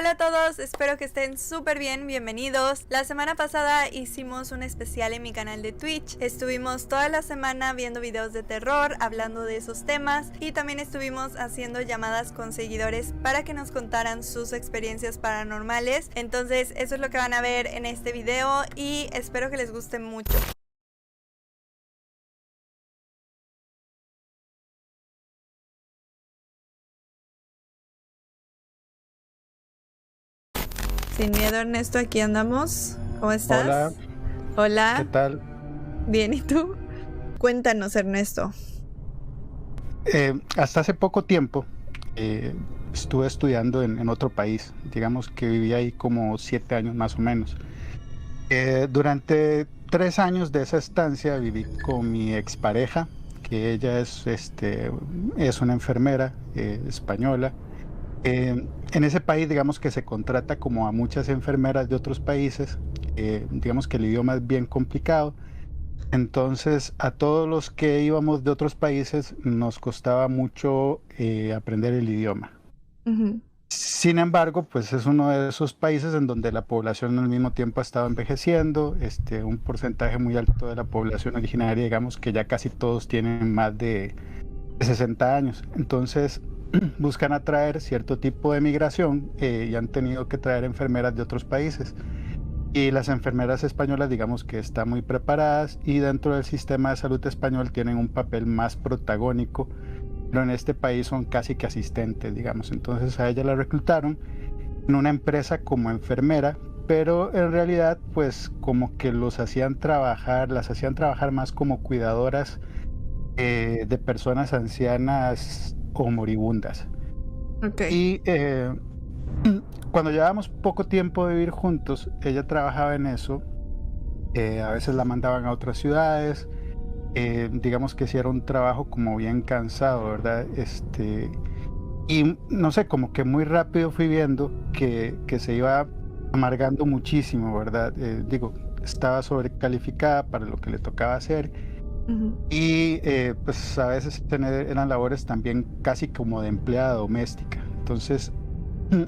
Hola a todos, espero que estén súper bien, bienvenidos. La semana pasada hicimos un especial en mi canal de Twitch. Estuvimos toda la semana viendo videos de terror, hablando de esos temas y también estuvimos haciendo llamadas con seguidores para que nos contaran sus experiencias paranormales. Entonces eso es lo que van a ver en este video y espero que les guste mucho. Sin miedo, Ernesto, aquí andamos. ¿Cómo estás? Hola, ¿qué Hola. tal? Bien, ¿y tú? Cuéntanos, Ernesto. Hasta hace poco tiempo estuve estudiando en otro país, digamos que viví ahí como 7 años más o menos. Durante 3 años de esa estancia viví con mi expareja, que ella es una enfermera española. En ese país, digamos que se contrata como a muchas enfermeras de otros países, digamos que el idioma es bien complicado. Entonces, a todos los que íbamos de otros países nos costaba mucho aprender el idioma. Ujú. Sin embargo, pues es uno de esos países en donde la población al mismo tiempo ha estado envejeciendo, un porcentaje muy alto de la población originaria, digamos que ya casi todos tienen más de 60 años. Entonces, buscan atraer cierto tipo de migración y han tenido que traer enfermeras de otros países. Y las enfermeras españolas, digamos que están muy preparadas y dentro del sistema de salud español tienen un papel más protagónico, pero en este país son casi que asistentes, digamos. Entonces a ella la reclutaron en una empresa como enfermera, pero en realidad pues como que las hacían trabajar más como cuidadoras de personas ancianas o moribundas. Ok. Y cuando llevábamos poco tiempo de vivir juntos, ella trabajaba en eso. A veces la mandaban a otras ciudades. Digamos que sí era un trabajo como bien cansado, ¿verdad? Y no sé, como que muy rápido fui viendo que se iba amargando muchísimo, ¿verdad? Digo, estaba sobrecalificada para lo que le tocaba hacer. Ujú. Y pues a veces eran labores también casi como de empleada doméstica. Entonces,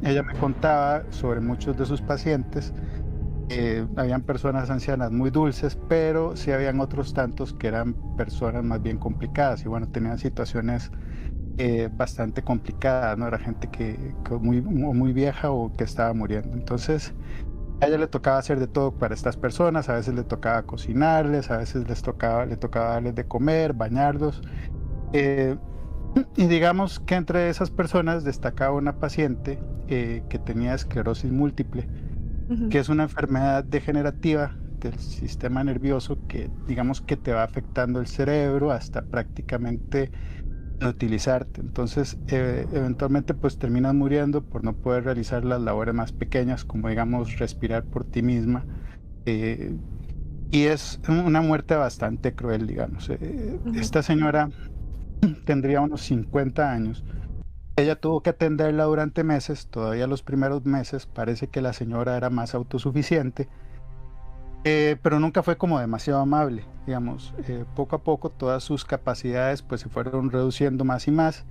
ella me contaba sobre muchos de sus pacientes. Habían personas ancianas muy dulces, pero sí habían otros tantos que eran personas más bien complicadas y bueno, tenían situaciones bastante complicadas, ¿no? Era gente que muy vieja o que estaba muriendo. Entonces, a ella le tocaba hacer de todo para estas personas, a veces le tocaba cocinarles, a veces le tocaba darles de comer, bañarlos. eh, y digamos que entre esas personas destacaba una paciente que tenía esclerosis múltiple, Ujú. que es una enfermedad degenerativa del sistema nervioso que digamos que te va afectando el cerebro hasta prácticamente no utilizarte. Entonces, eventualmente pues terminas muriendo por no poder realizar las labores más pequeñas, como digamos respirar por ti misma. eh, y es una muerte bastante cruel, digamos. Ujú. Esta señora tendría unos 50 años. Ella tuvo que atenderla durante meses, todavía los primeros meses parece que la señora era más autosuficiente, pero nunca fue como demasiado amable, digamos. Poco a poco todas sus capacidades pues se fueron reduciendo más y más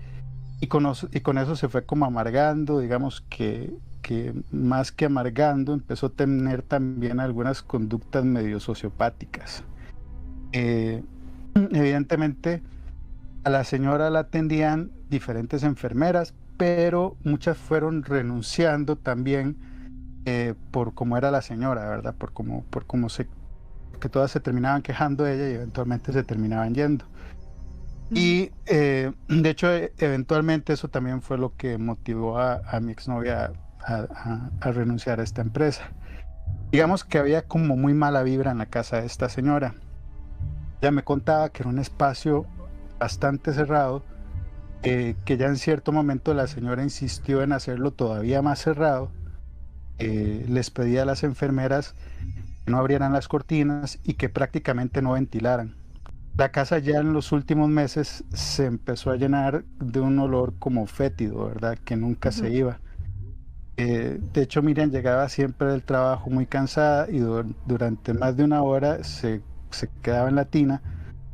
y con eso se fue como amargando, digamos que más que amargando empezó a tener también algunas conductas medio sociopáticas. Eh, Evidentemente a la señora la atendían diferentes enfermeras, pero muchas fueron renunciando también por cómo era la señora, ¿verdad? Que todas se terminaban quejando de ella y eventualmente se terminaban yendo. Ujú. Y de hecho, eventualmente eso también fue lo que motivó a mi exnovia a renunciar a esta empresa. Digamos que había como muy mala vibra en la casa de esta señora. Ella me contaba que era un espacio bastante cerrado, que ya en cierto momento la señora insistió en hacerlo todavía más cerrado. Les pedía a las enfermeras que no abrieran las cortinas y que prácticamente no ventilaran. La casa ya en los últimos meses se empezó a llenar de un olor como fétido, ¿verdad? Que nunca se Ujú. iba. De hecho, Miriam llegaba siempre del trabajo muy cansada y durante más de una hora se quedaba en la tina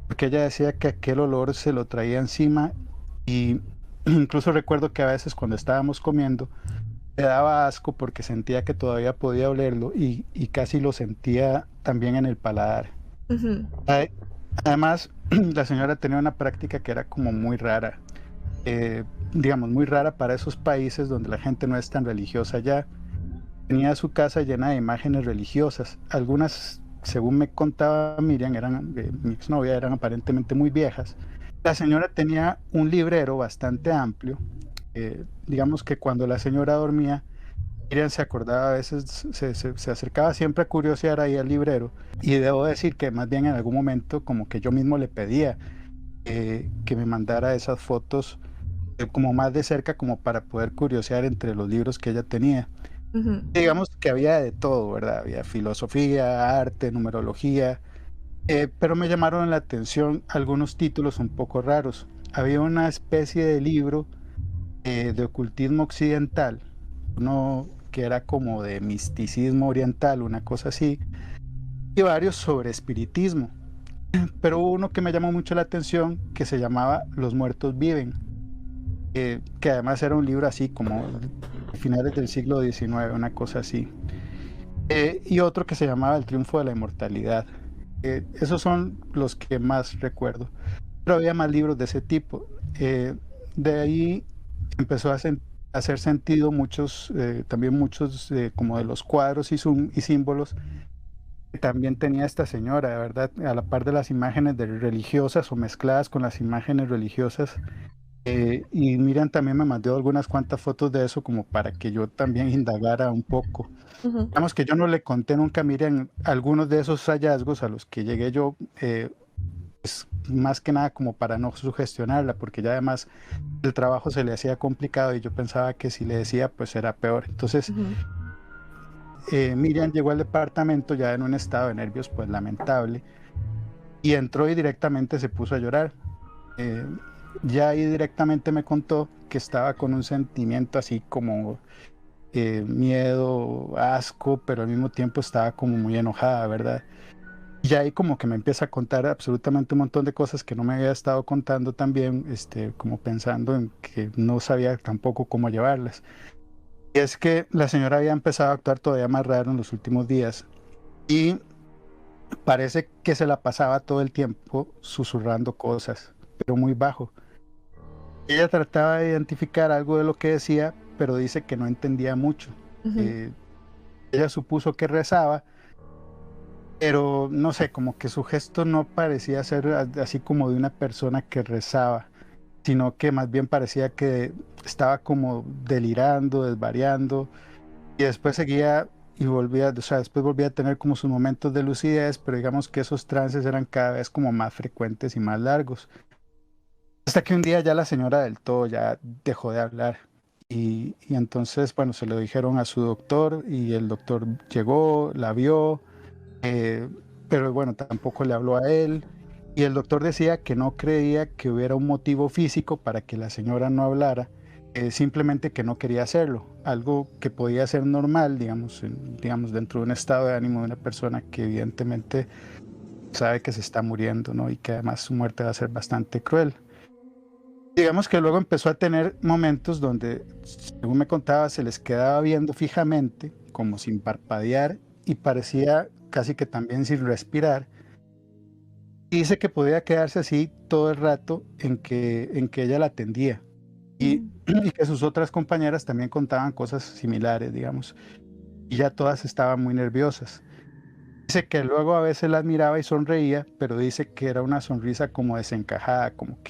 porque ella decía que aquel olor se lo traía encima y incluso recuerdo que a veces cuando estábamos comiendo, le daba asco porque sentía que todavía podía olerlo y casi lo sentía también en el paladar. Ujú. Ade- Además, la señora tenía una práctica que era como muy rara, digamos, muy rara para esos países donde la gente no es tan religiosa ya. Tenía su casa llena de imágenes religiosas. Algunas, según me contaba Miriam, mi exnovia, eran aparentemente muy viejas. La señora tenía un librero bastante amplio. Digamos que cuando la señora dormía, Miriam se acordaba a veces, se acercaba siempre a curiosear ahí al librero. Y debo decir que más bien en algún momento como que yo mismo le pedía que me mandara esas fotos como más de cerca como para poder curiosear entre los libros que ella tenía. Ujú. Digamos que había de todo, ¿verdad? Había filosofía, arte, numerología, pero me llamaron la atención algunos títulos un poco raros. Había una especie de libro de ocultismo occidental, uno que era como de misticismo oriental, una cosa así, y varios sobre espiritismo. Pero hubo uno que me llamó mucho la atención que se llamaba Los muertos viven, que además era un libro así como de finales del siglo XIX, una cosa así. Y otro que se llamaba El triunfo de la inmortalidad. Esos son los que más recuerdo. Pero había más libros de ese tipo. De ahí empezó a hacer sentido muchos, también muchos como de los cuadros y símbolos que también tenía esta señora, ¿verdad? A la par de las imágenes religiosas o mezcladas con las imágenes religiosas. Y Miriam también me mandó algunas cuantas fotos de eso como para que yo también indagara un poco. Ujú. Digamos que yo no le conté nunca a Miriam algunos de esos hallazgos a los que llegué yo, pues, más que nada como para no sugestionarla, porque ya además el trabajo se le hacía complicado y yo pensaba que si le decía, pues era peor. Entonces, Ujú. Miriam llegó al departamento ya en un estado de nervios, pues lamentable, y entró y directamente se puso a llorar. Eh, ya ahí directamente me contó que estaba con un sentimiento así como miedo, asco, pero al mismo tiempo estaba como muy enojada, ¿verdad? Y ahí como que me empieza a contar absolutamente un montón de cosas que no me había estado contando también, como pensando en que no sabía tampoco cómo llevarlas. Y es que la señora había empezado a actuar todavía más raro en los últimos días y parece que se la pasaba todo el tiempo susurrando cosas, pero muy bajo. Ella trataba de identificar algo de lo que decía, pero dice que no entendía mucho. Ujú. Eh, Ella supuso que rezaba, pero no sé, como que su gesto no parecía ser así como de una persona que rezaba, sino que más bien parecía que estaba como delirando, desvariando, y después seguía y volvía, o sea, después volvía a tener como sus momentos de lucidez, pero digamos que esos trances eran cada vez como más frecuentes y más largos. Hasta que un día ya la señora del todo ya dejó de hablar. Y entonces, bueno, se lo dijeron a su doctor y el doctor llegó, la vio, eh, pero bueno, tampoco le habló a él. Y el doctor decía que no creía que hubiera un motivo físico para que la señora no hablara, simplemente que no quería hacerlo, algo que podía ser normal, digamos, digamos, dentro de un estado de ánimo de una persona que evidentemente sabe que se está muriendo, ¿no? Y que además su muerte va a ser bastante cruel. Digamos que luego empezó a tener momentos donde, según me contaba, se les quedaba viendo fijamente, como sin parpadear, y parecía casi que también sin respirar. Y dice que podía quedarse así todo el rato en que ella la atendía. Y, Ujú. y que sus otras compañeras también contaban cosas similares, digamos. Y ya todas estaban muy nerviosas. Dice que luego a veces las miraba y sonreía, pero dice que era una sonrisa como desencajada, como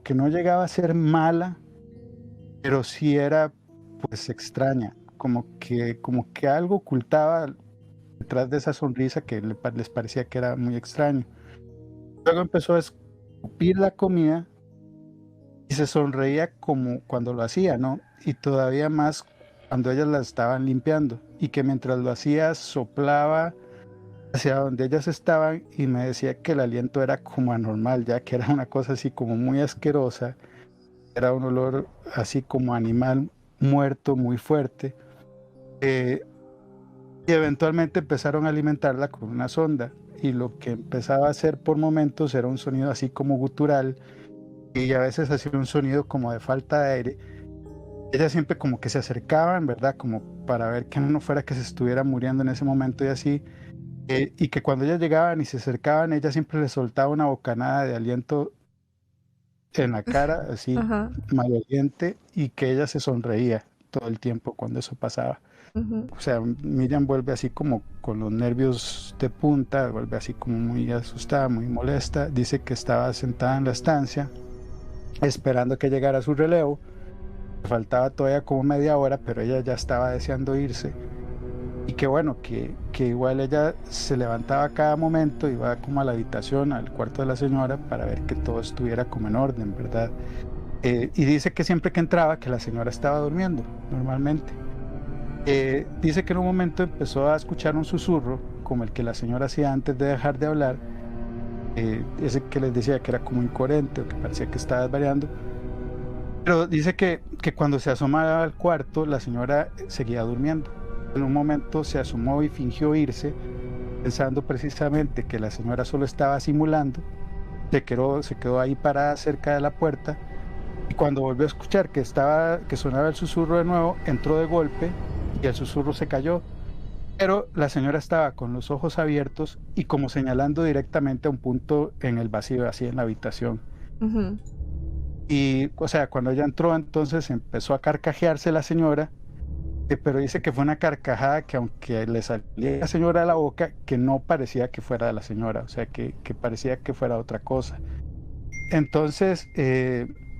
que no llegaba a ser mala, pero sí era pues extraña, como que algo ocultaba detrás de esa sonrisa que les parecía que era muy extraño. Luego empezó a escupir la comida y se sonreía como cuando lo hacía, ¿no? Y todavía más cuando ellas la estaban limpiando y que mientras lo hacía soplaba hacia donde ellas estaban y me decía que el aliento era como anormal, ya que era una cosa así como muy asquerosa, era un olor así como animal muerto muy fuerte. eh, y eventualmente empezaron a alimentarla con una sonda y lo que empezaba a hacer por momentos era un sonido así como gutural y a veces hacía un sonido como de falta de aire Ella siempre como que se acercaba, en verdad, como para ver que no fuera que se estuviera muriendo en ese momento y así. Y que cuando ellas llegaban y se acercaban, ella siempre le soltaba una bocanada de aliento en la cara, así Ajá. maloliente, y que ella se sonreía todo el tiempo cuando eso pasaba. Ujú. O sea, Miriam vuelve así como con los nervios de punta, vuelve así como muy asustada, muy molesta. Dice que estaba sentada en la estancia esperando que llegara su relevo. Faltaba todavía como media hora, pero ella ya estaba deseando irse. Y que bueno, que igual ella se levantaba cada momento, iba como a la habitación, al cuarto de la señora, para ver que todo estuviera como en orden, ¿verdad? Y dice que siempre que entraba, que la señora estaba durmiendo, normalmente. Dice que en un momento empezó a escuchar un susurro, como el que la señora hacía antes de dejar de hablar, ese que les decía que era como incoherente o que parecía que estaba desvariando. Pero dice que cuando se asomaba al cuarto, la señora seguía durmiendo. En un momento se asomó y fingió irse, pensando precisamente que la señora solo estaba simulando. Se quedó ahí parada cerca de la puerta, y cuando volvió a escuchar que sonaba el susurro de nuevo, entró de golpe y el susurro se cayó. Pero la señora estaba con los ojos abiertos y como señalando directamente a un punto en el vacío, así en la habitación. Ujú. Y, o sea, cuando ella entró, entonces empezó a carcajearse la señora, pero dice que fue una carcajada que aunque le salía a la señora de la boca, que no parecía que fuera de la señora, o sea, que parecía que fuera otra cosa. Entonces,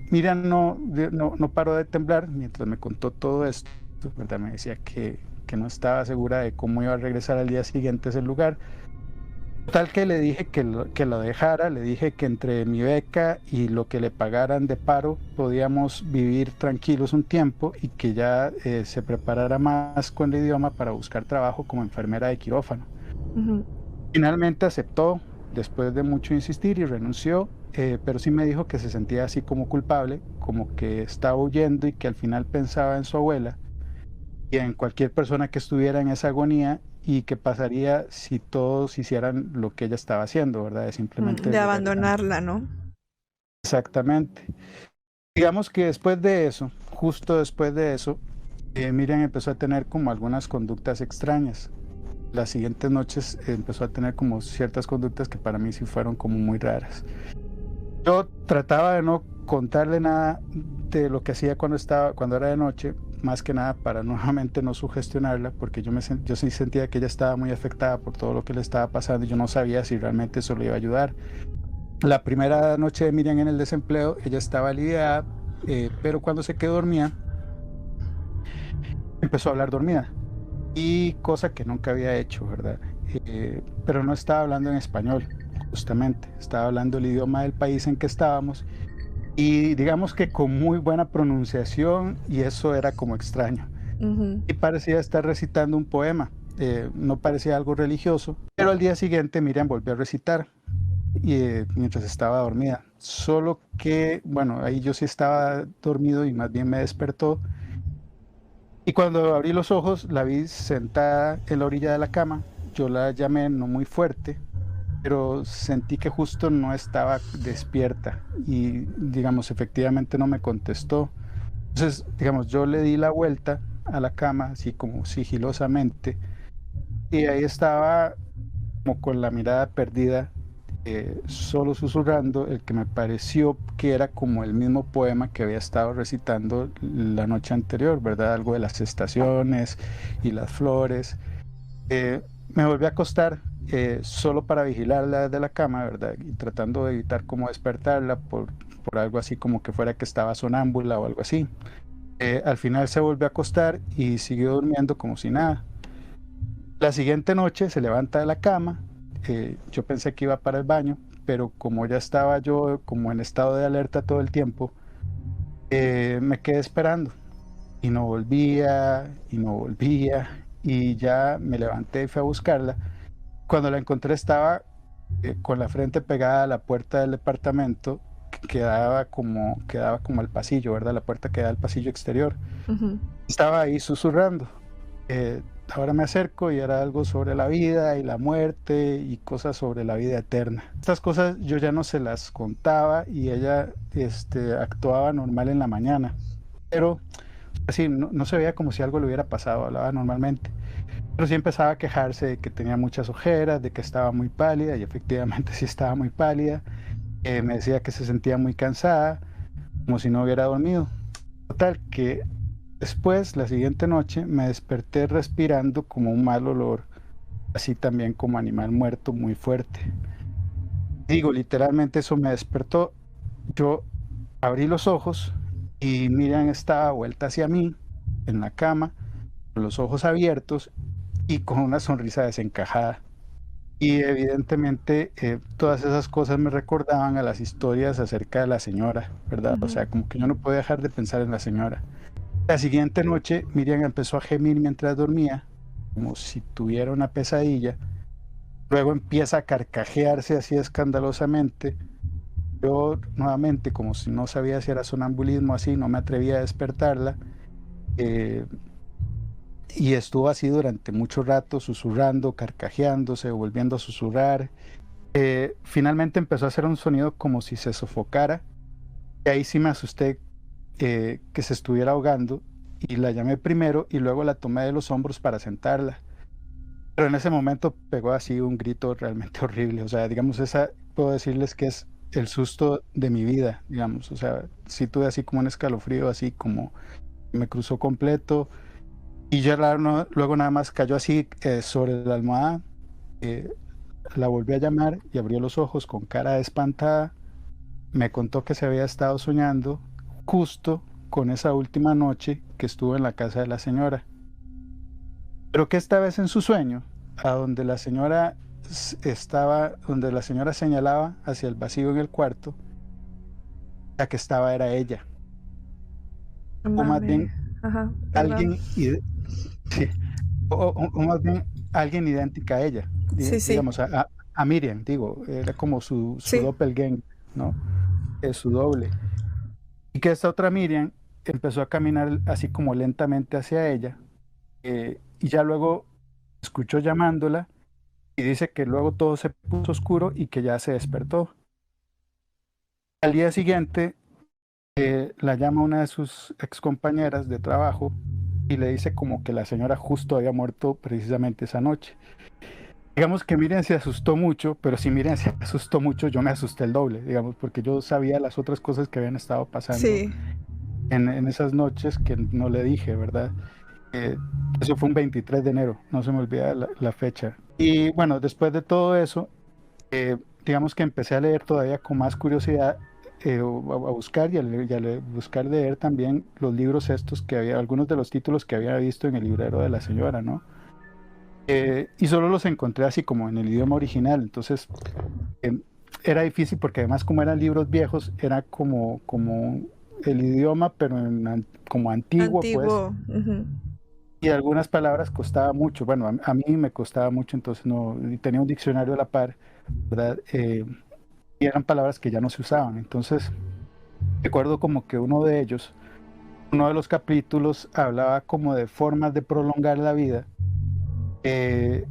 Miriam no paró de temblar mientras me contó todo esto, ¿verdad? Me decía que no estaba segura de cómo iba a regresar al día siguiente a ese lugar. Tal que le dije que lo dejara, le dije que entre mi beca y lo que le pagaran de paro podíamos vivir tranquilos un tiempo y que ya se preparara más con el idioma para buscar trabajo como enfermera de quirófano. Ujú. Finalmente aceptó después de mucho insistir y renunció, pero sí me dijo que se sentía así como culpable, como que estaba huyendo y que al final pensaba en su abuela y en cualquier persona que estuviera en esa agonía y qué pasaría si todos hicieran lo que ella estaba haciendo, ¿verdad? De simplemente De llegar y abandonarla, ¿no? exactamente. Digamos que después de eso, justo después de eso, Miriam empezó a tener como algunas conductas extrañas. Las siguientes noches empezó a tener como ciertas conductas que para mí sí fueron como muy raras. Yo trataba de no contarle nada de lo que hacía cuando era de noche, más que nada para nuevamente no sugestionarla, porque yo sí sentía que ella estaba muy afectada por todo lo que le estaba pasando y yo no sabía si realmente eso le iba a ayudar. La primera noche de Miriam en el desempleo, ella estaba aliviada, pero cuando se quedó dormida, empezó a hablar dormida, y cosa que nunca había hecho, ¿verdad? Pero no estaba hablando en español, justamente, estaba hablando el idioma del país en que estábamos. Y digamos que con muy buena pronunciación, y eso era como extraño. Ujú. Y parecía estar recitando un poema. No parecía algo religioso, pero al día siguiente Miriam volvió a recitar mientras estaba dormida. Solo que, bueno, ahí yo sí estaba dormido y más bien me despertó. Y cuando abrí los ojos, la vi sentada en la orilla de la cama. Yo la llamé no muy fuerte, pero sentí que justo no estaba despierta y, digamos, efectivamente no me contestó. Entonces, digamos, yo le di la vuelta a la cama, así como sigilosamente, y ahí estaba como con la mirada perdida, solo susurrando el que me pareció que era como el mismo poema que había estado recitando la noche anterior, ¿verdad? Algo de las estaciones y las flores. Me volví a acostar solo para vigilarla desde la cama, ¿verdad? Y tratando de evitar como despertarla por algo así como que fuera que estaba sonámbula o algo así. Al final se volvió a acostar y siguió durmiendo como si nada. La siguiente noche se levanta de la cama, yo pensé que iba para el baño, pero como ya estaba yo como en estado de alerta todo el tiempo, me quedé esperando y no volvía y no volvía y ya me levanté y fui a buscarla. Cuando la encontré estaba con la frente pegada a la puerta del departamento que quedaba como al pasillo, ¿verdad? La puerta que da al pasillo exterior. Ujú. Estaba ahí susurrando. Eh, Ahora me acerco y era algo sobre la vida y la muerte y cosas sobre la vida eterna. Estas cosas yo ya no se las contaba y ella actuaba normal en la mañana. Pero así, no se veía como si algo le hubiera pasado, hablaba normalmente. Pero sí empezaba a quejarse de que tenía muchas ojeras, de que estaba muy pálida, y efectivamente sí estaba muy pálida. Me decía que se sentía muy cansada, como si no hubiera dormido. Total, que después, la siguiente noche, me desperté respirando como un mal olor, así también como animal muerto, muy fuerte. Digo, literalmente eso me despertó. Yo abrí los ojos y Miriam estaba vuelta hacia mí, en la cama, con los ojos abiertos y con una sonrisa desencajada. Y evidentemente todas esas cosas me recordaban a las historias acerca de la señora, ¿verdad? O Ujú. sea, como que yo no podía dejar de pensar en la señora. La siguiente noche, Miriam empezó a gemir mientras dormía, como si tuviera una pesadilla. Luego empieza a carcajearse así escandalosamente. Yo nuevamente, como si no sabía si era sonambulismo así, no me atrevía a despertarla. eh, y estuvo así durante mucho rato, susurrando, carcajeándose, volviendo a susurrar. Finalmente empezó a hacer un sonido como si se sofocara. Y ahí sí me asusté que se estuviera ahogando y la llamé primero y luego la tomé de los hombros para sentarla. Pero en ese momento pegó así un grito realmente horrible. O sea, digamos, esa puedo decirles que es el susto de mi vida, digamos. O sea, sí tuve así como un escalofrío, así como me cruzó completo. Y ya luego nada más cayó así sobre la almohada. eh, la volví a llamar y abrió los ojos con cara espantada. Me contó que se había estado soñando justo con esa última noche que estuvo en la casa de la señora. Pero que esta vez en su sueño, a donde la señora donde la señora señalaba hacia el vacío en el cuarto, la que estaba era ella. O más Mame. bien Ajá, perdón. alguien, sí, o más bien alguien idéntica a ella. Sí, sí, Digamos, a Miriam, digo, era como su sí. doppelganger, ¿no? Es su doble. Y que esta otra Miriam empezó a caminar así como lentamente hacia ella, y ya luego escuchó llamándola y dice que luego todo se puso oscuro y que ya se despertó. Al día siguiente la llama una de sus excompañeras de trabajo y le dice como que la señora justo había muerto precisamente esa noche. Digamos que Miriam se asustó mucho, pero si Miriam se asustó mucho, yo me asusté el doble, digamos, porque yo sabía las otras cosas que habían estado pasando Sí. en esas noches que no le dije, ¿verdad? Eh, Eso fue un 23 de enero, no se me olvida la fecha. Y bueno, después de todo eso, digamos que empecé a leer todavía con más curiosidad, a buscar buscar leer también los libros estos que había, algunos de los títulos que había visto en el librero de la señora, ¿no? Y solo los encontré así como en el idioma original, entonces eh, era difícil porque además como eran libros viejos, era como el idioma, pero como antiguo, pues, Antiguo. Ujú. y algunas palabras costaba mucho. Bueno, a mí me costaba mucho, entonces no y tenía un diccionario a la par, ¿verdad? Y eran palabras que ya no se usaban. Entonces, recuerdo como que uno de los capítulos hablaba como de formas de prolongar la vida. Eh,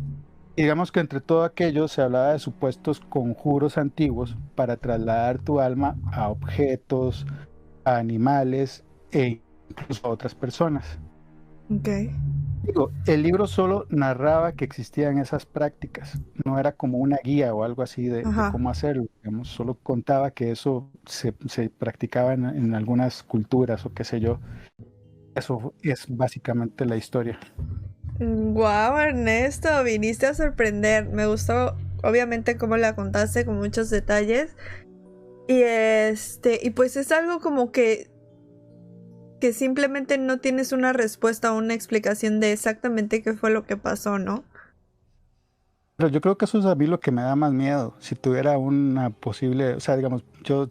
digamos que entre todo aquello se hablaba de supuestos conjuros antiguos para trasladar tu alma a objetos, a animales e incluso a otras personas. Ok. Digo, el libro solo narraba que existían esas prácticas, no era como una guía o algo así de Ajá. cómo hacerlo, digamos, solo contaba que eso se practicaba en algunas culturas o qué sé yo. Eso es básicamente la historia. Wow, Ernesto, viniste a sorprender. Me gustó, obviamente, cómo la contaste con muchos detalles. Y pues es algo como que simplemente no tienes una respuesta o una explicación de exactamente qué fue lo que pasó, ¿no? Pero yo creo que eso es a mí lo que me da más miedo. Si tuviera una posible, o sea, digamos, yo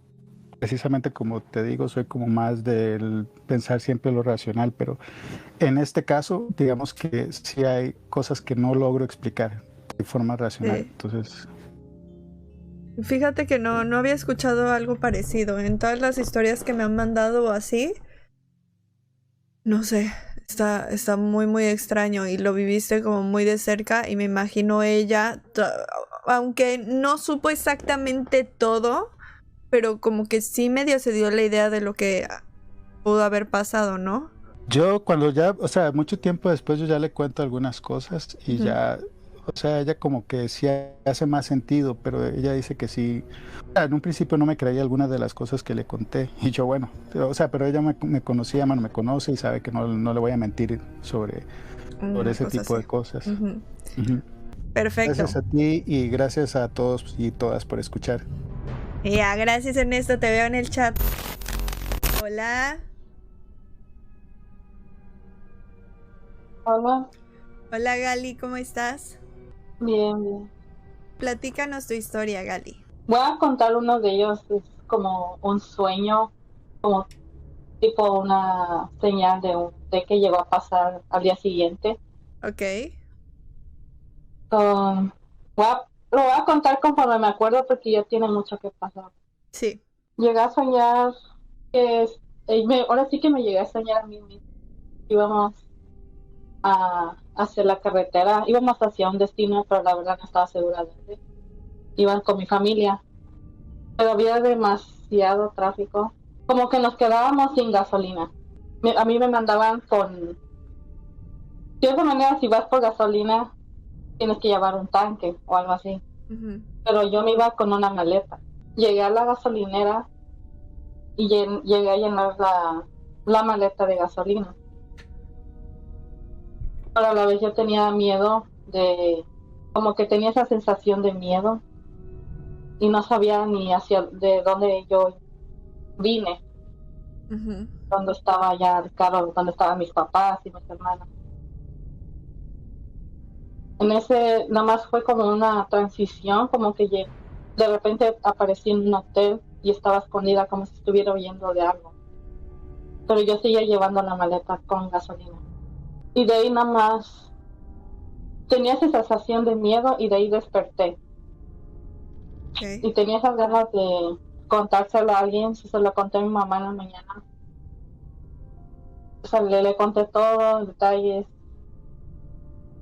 precisamente como te digo, soy como más del pensar siempre lo racional, pero en este caso, digamos que sí hay cosas que no logro explicar de forma racional. Sí. Entonces, Fíjate que no había escuchado algo parecido. En todas las historias que me han mandado así, no sé, está muy, muy extraño y lo viviste como muy de cerca y me imagino ella, aunque no supo exactamente todo, pero como que sí medio se dio la idea de lo que pudo haber pasado, ¿no? Yo cuando ya, o sea, mucho tiempo después yo ya le cuento algunas cosas y Ujú. ya, o sea, ella como que sí hace más sentido, pero ella dice que sí. O sea, en un principio no me creía algunas de las cosas que le conté y yo, bueno, o sea, pero ella me conocía, mano, me conoce y sabe que no le voy a mentir sobre Una ese cosa tipo así. de cosas. Ujú. Ujú. Gracias Perfecto. a ti y gracias a todos y todas por escuchar. Ya, gracias Ernesto, te veo en el chat. Hola. Hola, Hola Gali, ¿cómo estás? bien, bien. Platícanos tu historia, Gali. Voy a contar uno de ellos, es como un sueño, como tipo una señal de que llegó a pasar al día siguiente. Ok. Um, lo voy a contar conforme me acuerdo porque ya tiene mucho que pasar. Sí. Llegué a soñar que ahora sí que me llegué a soñar a mí misma. Íbamos hacia la carretera, íbamos hacia un destino, pero la verdad no estaba segura de dónde. Iban con mi familia, pero había demasiado tráfico, como que nos quedábamos sin gasolina. A mí me mandaban de cierta manera, si vas por gasolina, tienes que llevar un tanque o algo así, Ujú. pero yo me iba con una maleta. Llegué a la gasolinera y llegué a llenar la maleta de gasolina, pero a la vez yo tenía miedo como que tenía esa sensación de miedo y no sabía ni de dónde yo vine, Ujú. dónde estaba ya el carro, dónde estaban mis papás y mis hermanos. En ese, nada más fue como una transición, como que de repente aparecí en un hotel y estaba escondida como si estuviera huyendo de algo. Pero yo seguía llevando la maleta con gasolina. Y de ahí nada más tenía esa sensación de miedo y de ahí desperté. Ok. Y tenía esas ganas de contárselo a alguien, si se lo conté a mi mamá en la mañana. O sea, le conté todo, detalles,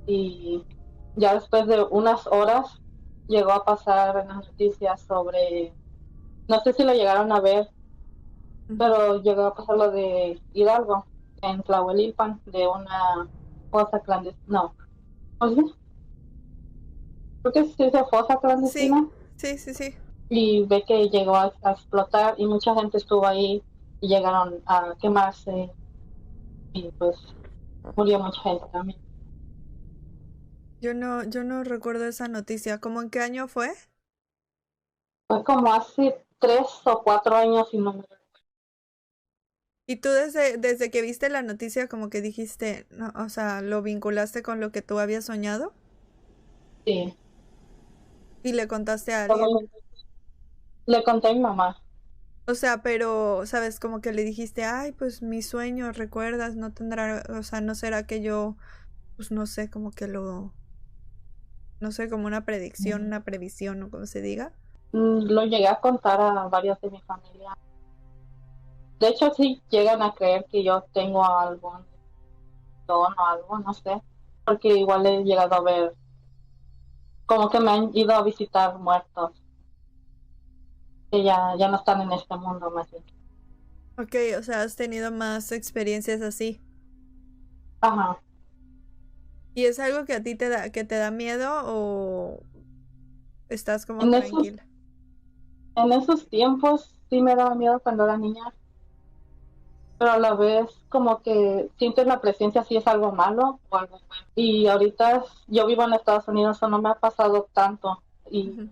y ya después de unas horas llegó a pasar en las noticias sobre, no sé si lo llegaron a ver, Ujú. pero llegó a pasar lo de Hidalgo, en Tlahuelilpan, de una fosa clandestina, no, oye, creo que se dice fosa Sí, clandestina, sí, sí, sí. y ve que llegó a explotar y mucha gente estuvo ahí y llegaron a quemarse y pues murió mucha gente también. Yo no recuerdo esa noticia. ¿Cómo en qué año fue? Fue como hace 3 o 4 años y no me... Y tú desde que viste la noticia como que dijiste, no, o sea, lo vinculaste con lo que tú habías soñado Sí, y le contaste a alguien. obviamente. Le conté a mi mamá. O sea, pero, ¿sabes? Como que le dijiste, ay, pues mi sueño, ¿recuerdas? No tendrá, o sea, no será que yo, pues no sé, como que no sé, como una predicción, una previsión o como se diga. Lo llegué a contar a varios de mi familia. De hecho, sí llegan a creer que yo tengo algún don o algo, no sé, porque igual he llegado a ver, como que me han ido a visitar muertos, que ya no están en este mundo más bien. Ok, o sea, has tenido más experiencias así. Ajá. ¿Y es algo que a ti que te da miedo o estás como En esos, tranquila? en esos tiempos sí me daba miedo cuando era niña, pero a la vez como que sientes la presencia si es algo malo o algo bueno. Y ahorita yo vivo en Estados Unidos, eso no me ha pasado tanto. Y Ujú.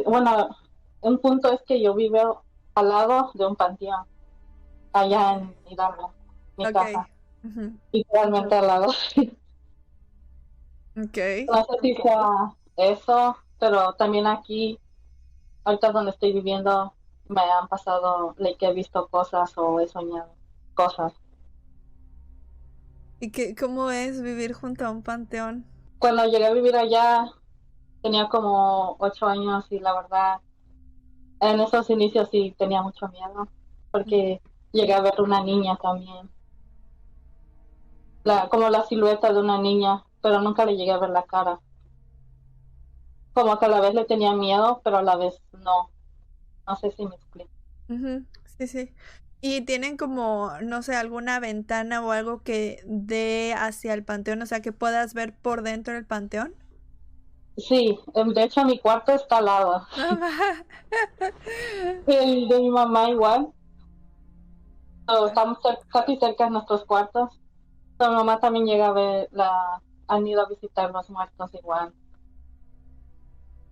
bueno, un punto es que yo vivo al lado de un panteón, allá Ok. en Hidalgo, mi Ok. casa, Ujú. literalmente al lado. Ok. No sé si sea eso, pero también aquí, ahorita donde estoy viviendo, me han pasado, que he visto cosas o he soñado cosas. ¿Y cómo es vivir junto a un panteón? Cuando llegué a vivir allá, tenía como 8 años y la verdad, en esos inicios sí tenía mucho miedo, Ujú. porque llegué a ver una niña también, como la silueta de una niña, pero nunca le llegué a ver la cara. Como que a la vez le tenía miedo, pero a la vez no. No sé si me explico. Ujú. Sí, sí. ¿Y tienen como, no sé, alguna ventana o algo que dé hacia el panteón? O sea, que puedas ver por dentro del panteón. Sí, de hecho mi cuarto está al lado. No ma- El de mi mamá igual. Estamos casi cerca de nuestros cuartos. Mi mamá también llega a ver, han ido a visitar los muertos igual.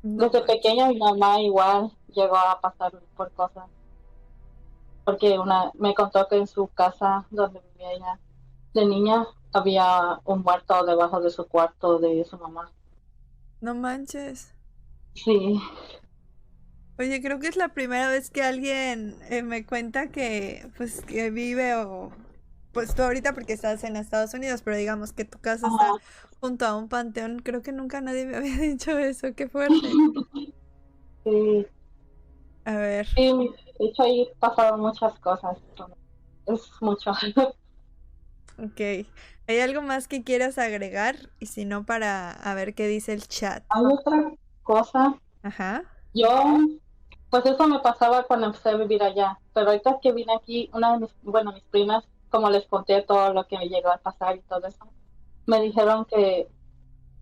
No Desde manches. pequeña mi mamá igual llegó a pasar por cosas. Porque me contó que en su casa donde vivía ella de niña había un muerto debajo de su cuarto de su mamá. No manches. Sí, Oye, creo que es la primera vez que alguien me cuenta que, pues, que vive o, pues tú ahorita porque estás en Estados Unidos, pero digamos que tu casa está ajá, junto a un panteón. Creo que nunca nadie me había dicho eso. Qué fuerte. sí, A ver, sí, de hecho ahí pasaron muchas cosas. Es mucho. ok. ¿Hay algo más que quieras agregar? Y si no, para a ver qué dice el chat. Hay otra cosa. Ajá. Yo, pues eso me pasaba cuando empecé a vivir allá, pero ahorita que vine aquí, mis primas, como les conté todo lo que me llegó a pasar y todo eso, me dijeron que,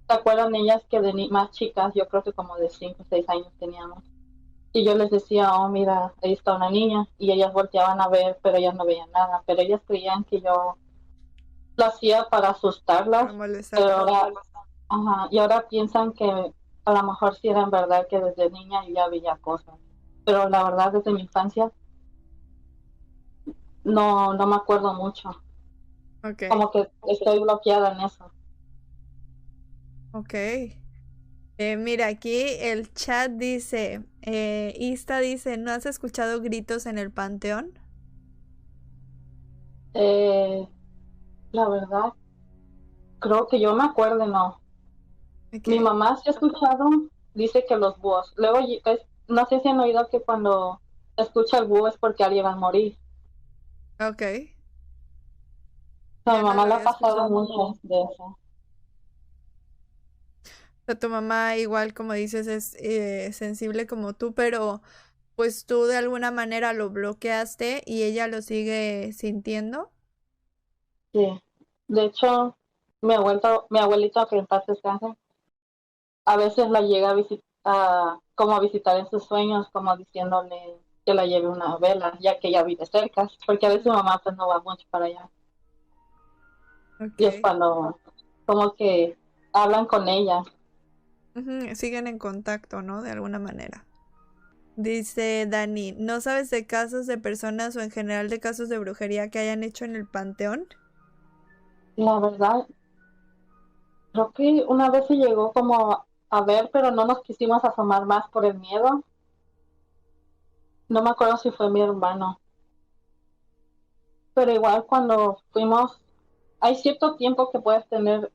¿se acuerdan ellas que más chicas, yo creo que como de 5 o 6 años teníamos? Y yo les decía, oh, mira, ahí está una niña, y ellas volteaban a ver, pero ellas no veían nada, pero ellas creían que yo lo hacía para Para asustarlas, pero molestarte. ajá, y ahora piensan que a lo mejor sí era en verdad que desde niña yo ya veía cosas, pero la verdad desde mi infancia no me acuerdo mucho, Ok, como que estoy bloqueada en eso. ok. Mira, aquí el chat dice, Ista dice, ¿no has escuchado gritos en el panteón? Eh, la verdad, creo que yo me acuerdo, no. Mi Ok, mamá sí ha escuchado, dice que los búhos, luego no sé si han oído que cuando escucha el búho es porque alguien va a morir. ok. A mi Yo no mamá lo le ha había pasado escuchado. mucho de eso. O sea, tu mamá igual, como dices, es sensible como tú, pero pues tú de alguna manera lo bloqueaste y ella lo sigue sintiendo. Sí. De hecho, mi abuelito que en paz descanse, a veces la llega a visitar, como a visitar en sus sueños, como diciéndole que la lleve una vela, ya que ella vive cerca, porque a veces su mamá pues no va mucho para allá. Y es Ok. cuando como que hablan con ella. Ujú, siguen en contacto, ¿no? De alguna manera. Dice Dani, ¿no sabes de casos de personas o en general de casos de brujería que hayan hecho en el panteón? La verdad, creo que una vez se llegó como a ver, pero no nos quisimos asomar más por el miedo. No me acuerdo si fue mi hermano, pero igual cuando fuimos, hay cierto tiempo que puedes tener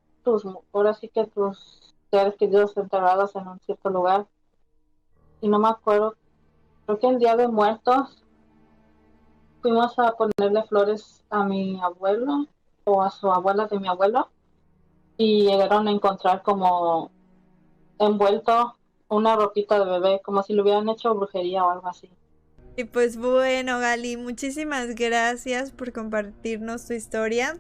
ahora sí que tus seres queridos enterrados en un cierto lugar. Y no me acuerdo, creo que el Día de Muertos fuimos a ponerle flores a mi abuelo o a su abuela de mi abuelo y llegaron a encontrar como envuelto una ropita de bebé, como si le hubieran hecho brujería o algo así. Y pues bueno, Gali, muchísimas gracias por compartirnos tu historia.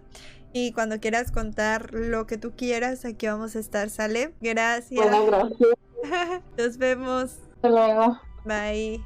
Y cuando quieras contar lo que tú quieras, aquí vamos a estar, ¿sale? Gracias. Bueno, gracias. Nos vemos. Hasta luego. Bye.